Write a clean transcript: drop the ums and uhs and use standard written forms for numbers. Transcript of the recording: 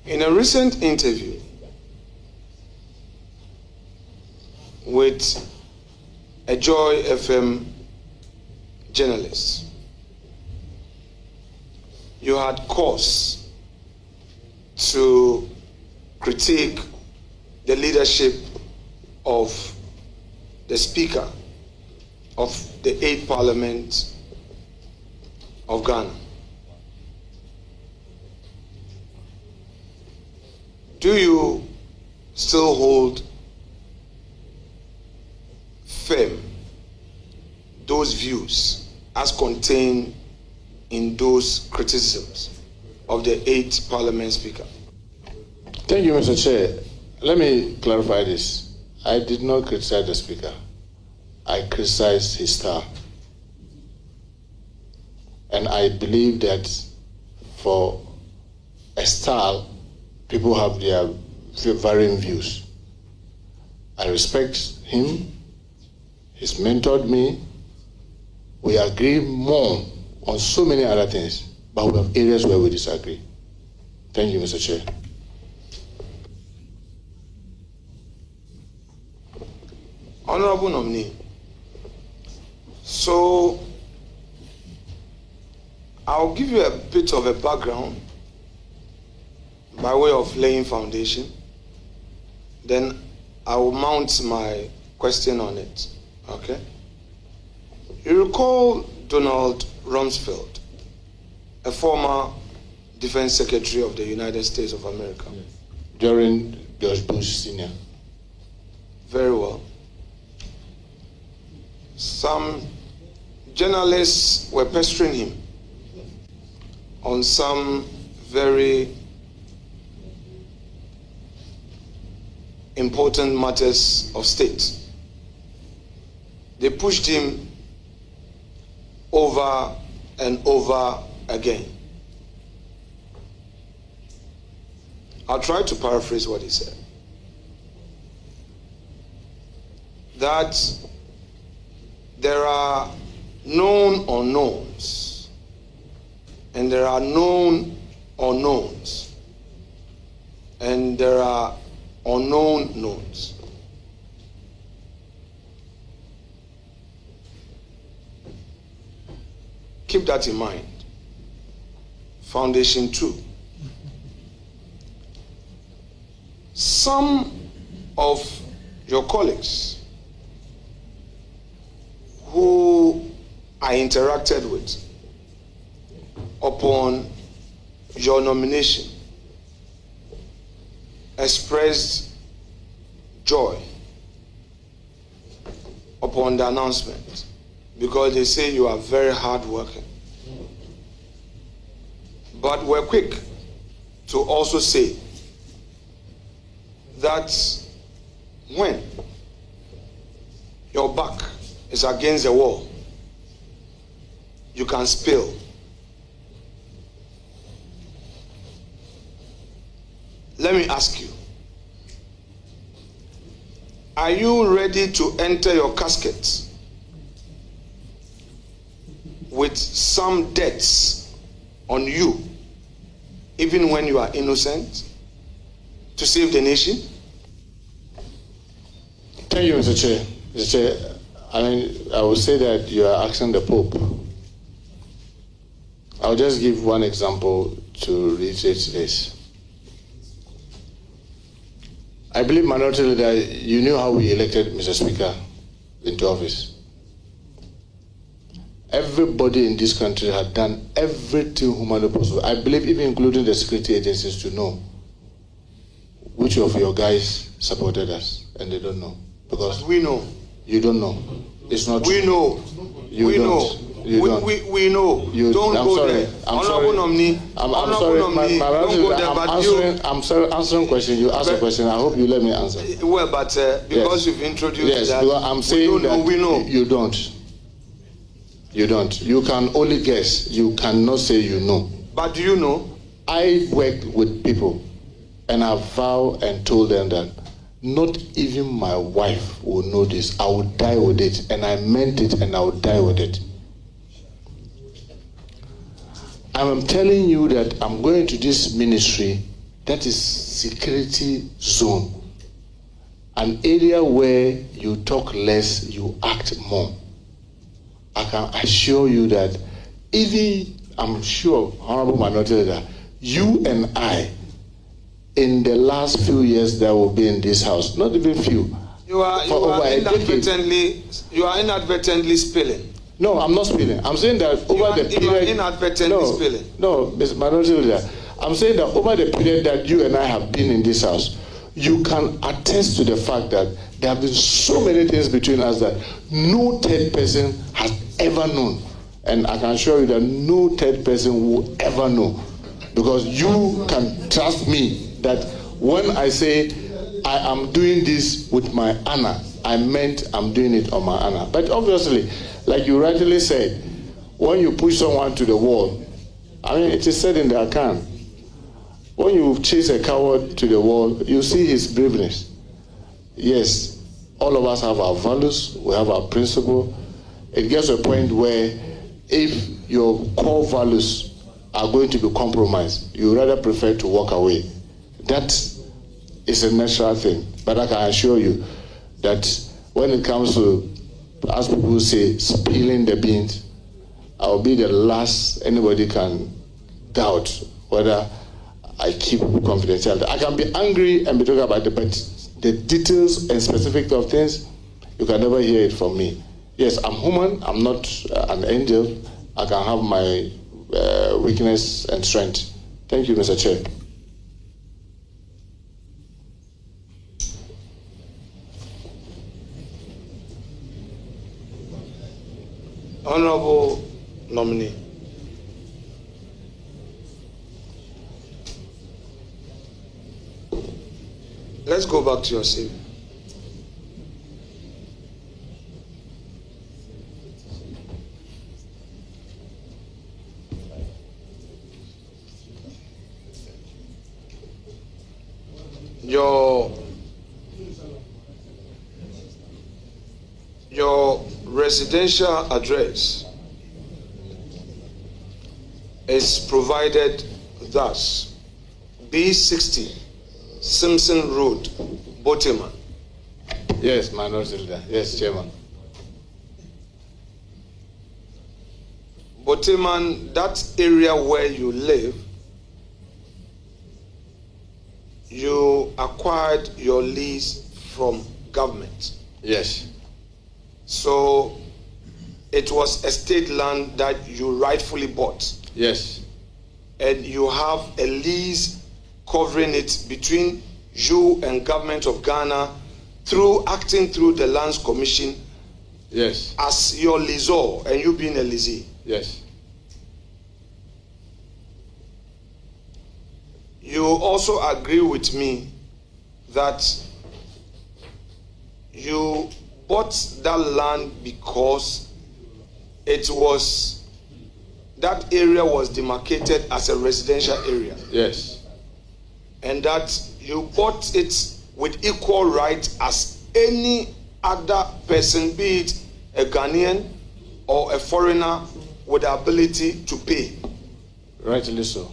In a recent interview with a Joy FM journalist, you had cause to critique the leadership of the Speaker of the 8th Parliament of Ghana. Do you still hold firm those views as contained in those criticisms of the 8th Parliament Speaker? Thank you, Mr. Chair. Let me clarify this. I did not criticize the Speaker. I criticized his style. And I believe that for a style, people have their varying views. I respect him. He's mentored me. We agree more on so many other things, but we have areas where we disagree. Thank you, Mr. Chair. Honorable nominee, so I'll give you a bit of a background by way of laying foundation. Then I will mount my question on it. Okay? You recall Donald Rumsfeld, a former Defense Secretary of the United States of America. Yes. During George Bush Sr. Very well. Some journalists were pestering him on some very important matters of state. They pushed him over and over again. I'll try to paraphrase what he said. That there are known unknowns and there are known unknowns and there are unknown knowns. Keep that in mind. Foundation 2. Some of your colleagues who I interacted with upon your nomination expressed joy upon the announcement because they say you are very hardworking. But we're quick to also say that when your back is against the wall, you can spill. Let me ask you, are you ready to enter your casket with some debts on you, even when you are innocent, to save the nation? Thank you, Mr. Chair. Mr. Chair, I would say that you are asking the Pope. I'll just give one example to reiterate this. I believe, Minority Leader, you knew how we elected Mr. Speaker into office. Everybody in this country had done everything humanly possible. I believe even including the security agencies to know which of your guys supported us, and they don't know. Because we know. You don't know. It's not we true. Know. You we don't. know. You don't. We know. You, don't I'm go sorry. there. I'm Honorable sorry. nominee. I'm sorry. Nominee, don't go there, I'm answering question. You asked a question. I hope you let me answer. Well, but because yes. you've introduced yes, that, because I'm saying that we know. You don't. You don't. You can only guess. You cannot say you know. But do you know? I work with people, and I vow and told them that not even my wife will know this. I will die with it, and I meant it, and I will die with it. I'm telling you that I'm going to this ministry that is security zone. An area where you talk less, you act more. I can assure you that even, I'm sure, Honorable Minority Leader, you and I, in the last few years that will be in this house, not even few, you are inadvertently spilling. No, I'm not spilling. I'm saying that over the period. You are inadvertently spilling. No, Mr. Minority Leader, I'm saying that over the period that you and I have been in this house, you can attest to the fact that there have been so many things between us that no third person has ever known. And I can assure you that no third person will ever know. Because you can trust me that when I say I am doing this with my honor, I meant I'm doing it on my honor. But obviously, like you rightly said, when you push someone to the wall, I mean, it is said in the account, when you chase a coward to the wall, you see his braveness. Yes, all of us have our values, we have our principle. It gets to a point where if your core values are going to be compromised, you rather prefer to walk away. That is a natural thing. But I can assure you that when it comes to, as people say, spilling the beans, I'll be the last anybody can doubt whether I keep confidentiality. I can be angry and be talking about it, but the details and specifics of things, you can never hear it from me. Yes, I'm human. I'm not an angel. I can have my weakness and strength. Thank you, Mr. Chair. Honorable nominee. Let's go back to your CV. Your residential address is provided thus: B60 Simpson Road, Boteman. Yes, Minority Leader. Yes, Chairman. Boteman, that area where you live, you acquired your lease from government. Yes. So it was estate land that you rightfully bought. Yes. And you have a lease covering it between you and government of Ghana through acting through the Lands Commission. Yes. As your lessor and you being a lessee. Yes. You also agree with me that you bought that land because that area was demarcated as a residential area. Yes. And that you bought it with equal right as any other person, be it a Ghanaian or a foreigner, with the ability to pay. Rightly so.